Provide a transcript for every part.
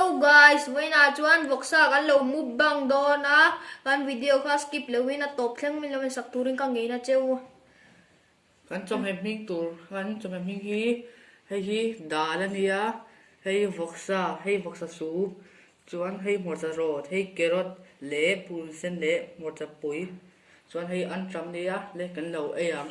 Hello guys, với na chuan voksa kan lo move bang do na kan video kha skip lewin a top thleng min lewin sak turin ka ngeina cheu kan chom hem hing tur kan chom hem hing hi dal ania hei voksa soup chuan hei morcha rot hei carrot le pun sen le morcha pui chuan hei an tram nia le kan lo am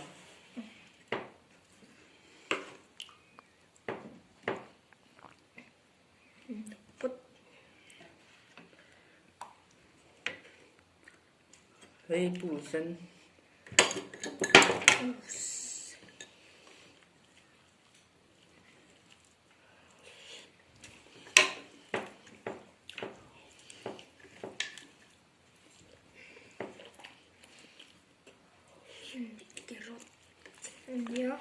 hei pun sen carrot yeah.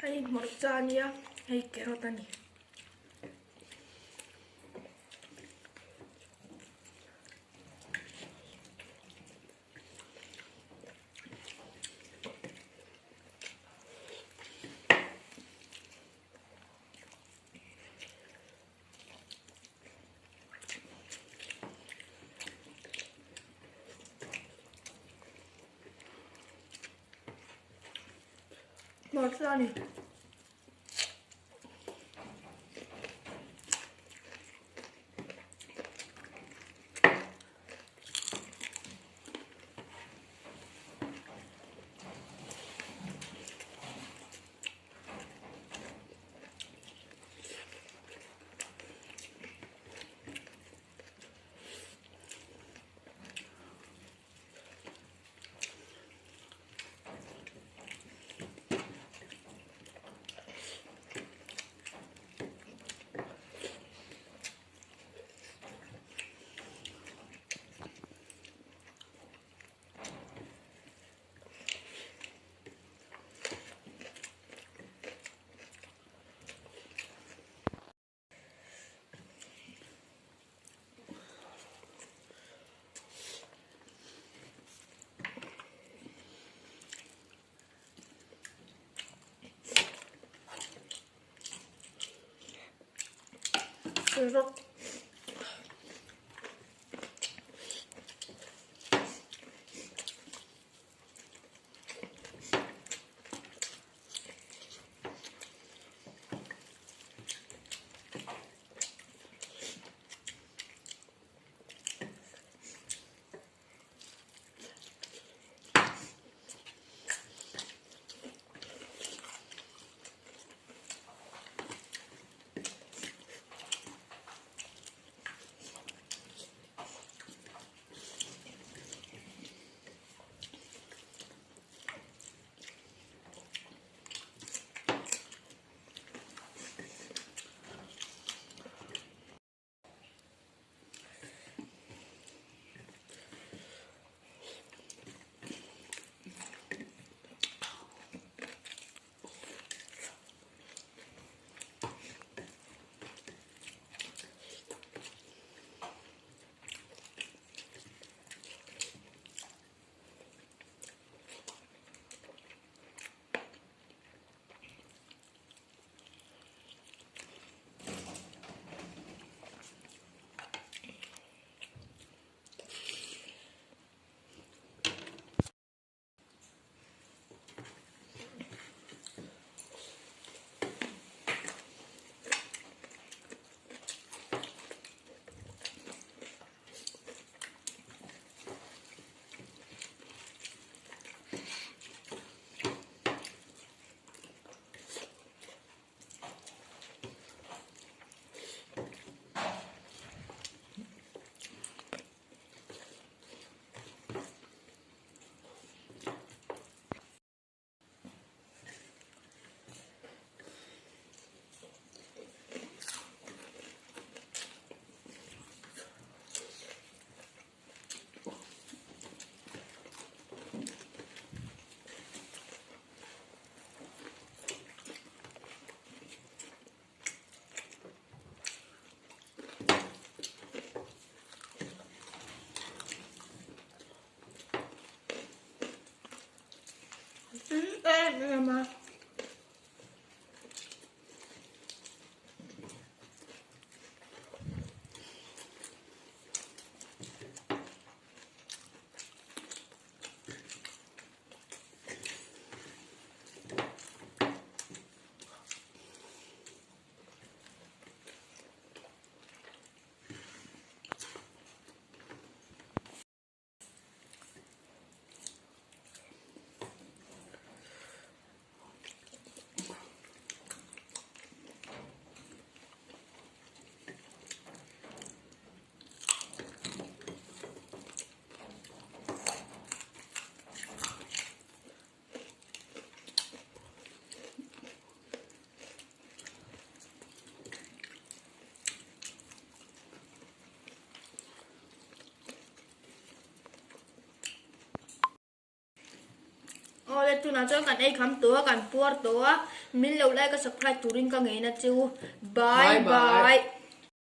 Hei morcha ania hei carrot ani morcha ani carrot nữa mà. Oleh tu nak kan kam tua kan puar tua min lo lai ka subscribe turin ka ngai na chu bye Bye bye. bye